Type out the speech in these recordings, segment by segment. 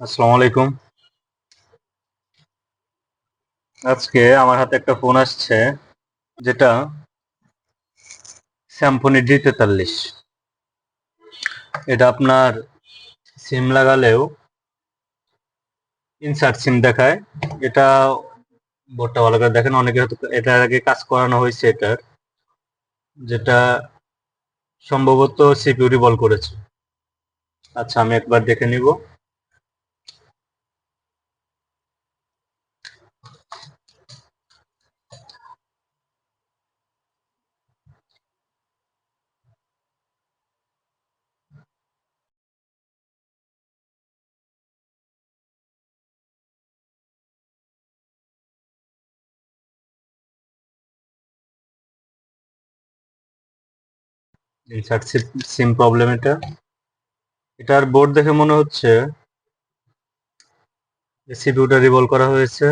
আসসালামু আলাইকুম। আজকে আমার হাতে একটা ফোন আসছে, যেটা স্যামসং G43। এটা আপনার সিম লাগালেও ইনসার্ট সিম দেখায়। এটা বোর্ডটা ভালো করে দেখেন, অনেকে হয়তো এটার আগে কাজ করানো হয়েছে এটার, যেটা সম্ভবত সিপিইউ রিভলভ করেছে। আচ্ছা, আমি একবার দেখে নিব। ইনসার্ট সিম প্রবলেম এটা। এটার বোর্ড দেখে মনে হচ্ছে সিপিইউটা রিভলভ করা হয়েছে।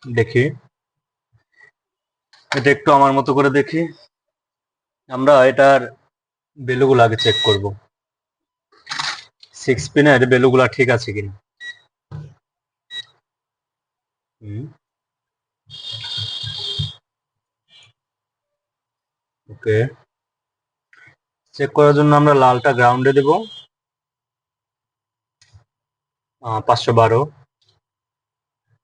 দেখি, এটা একটু আমার মতো করে দেখি। আমরা এটার ভ্যালুগুলো আগে চেক করব, 6 পিনের ভ্যালুগুলা ঠিক আছে কিনা। ওকে, চেক করার জন্য আমরা লালটা গ্রাউন্ডে দেব, 512।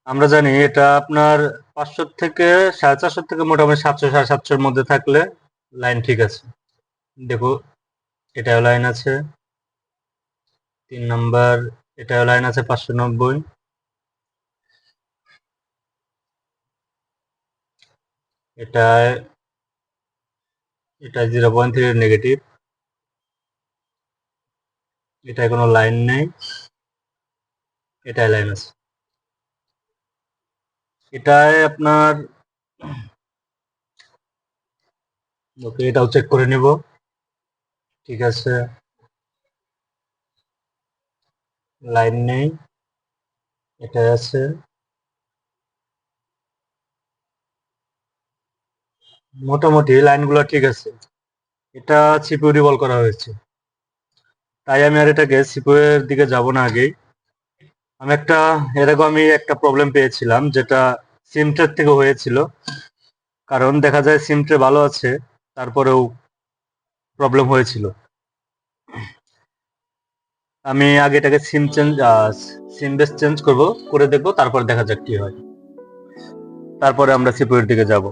আমরা জানি এটা আপনার 500 থেকে 450 থেকে মোটামুটি 700 750-র মধ্যে থাকলে লাইন ঠিক আছে। দেখো, এটাও লাইন আছে 3 নাম্বার, এটাও লাইন আছে 590। এটায় এটা 0.3 নেগেটিভ, এটায় কোনো লাইন নেই, এটায় লাইন আছে। এটায় আপনার ওকে, এটাও চেক করে নিব। ঠিক আছে, লাইন নেই, এটাই আছে। মোটামুটি লাইনগুলো ঠিক আছে। এটা সিপিইউ রিভলভ করা হয়েছে, তাই আমি আর এটাকে সিপিইউ এর দিকে যাব না আগেই। আমি একটা প্রবলেম পেয়েছিলাম, যেটা সিম ট্রের থেকে হয়েছিল। কারণ দেখা যায় সিম ট্রে ভালো আছে, তারপরেও প্রবলেম হয়েছিল। আমি আগে এটাকে সিম বেস চেঞ্জ করব, করে দেখবো, তারপর দেখা যাক কি হয়। তারপরে আমরা সিপিইউ এর দিকে যাব।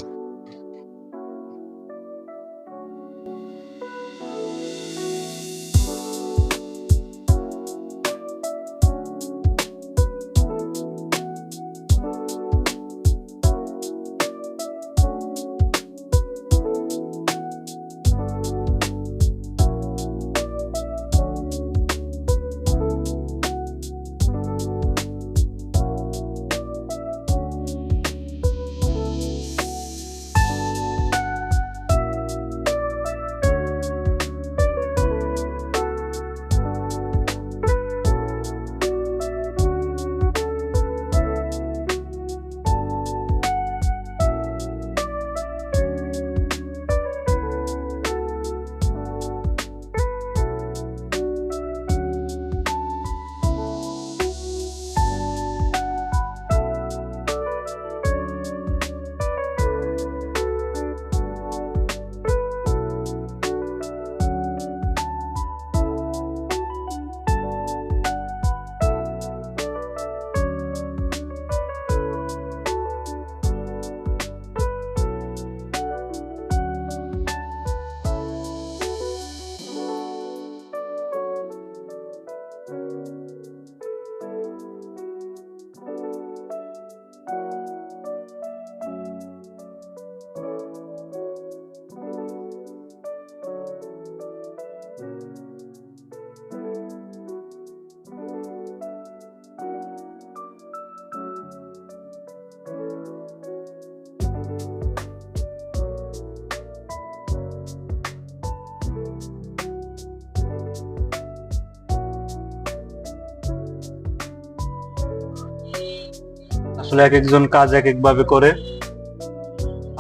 আসলে এক একজন কাজ এক একভাবে করে,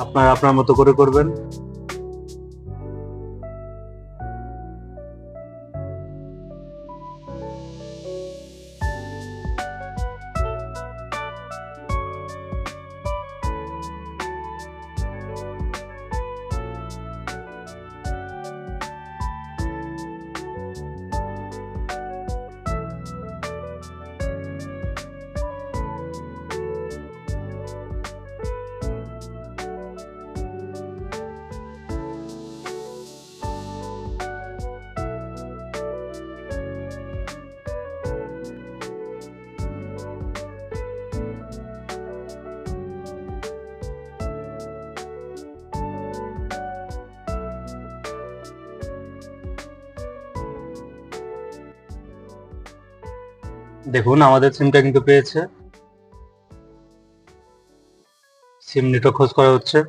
আপনারা আপনার মতো করে করবেন। দেখুন আমাদের সিমটা কিন্তু পেয়েছে, সিম নেটওয়ার্ক খোঁজ করা হচ্ছে।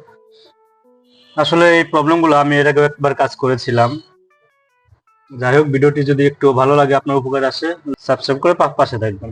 আসলে এই প্রবলেমগুলো আমি এর আগে একবার কাজ করেছিলাম। যাই হোক, ভিডিওটি যদি একটু ভালো লাগে, আপনার উপকার আসে, সাবস্ক্রাইব করে পাশে থাকবেন।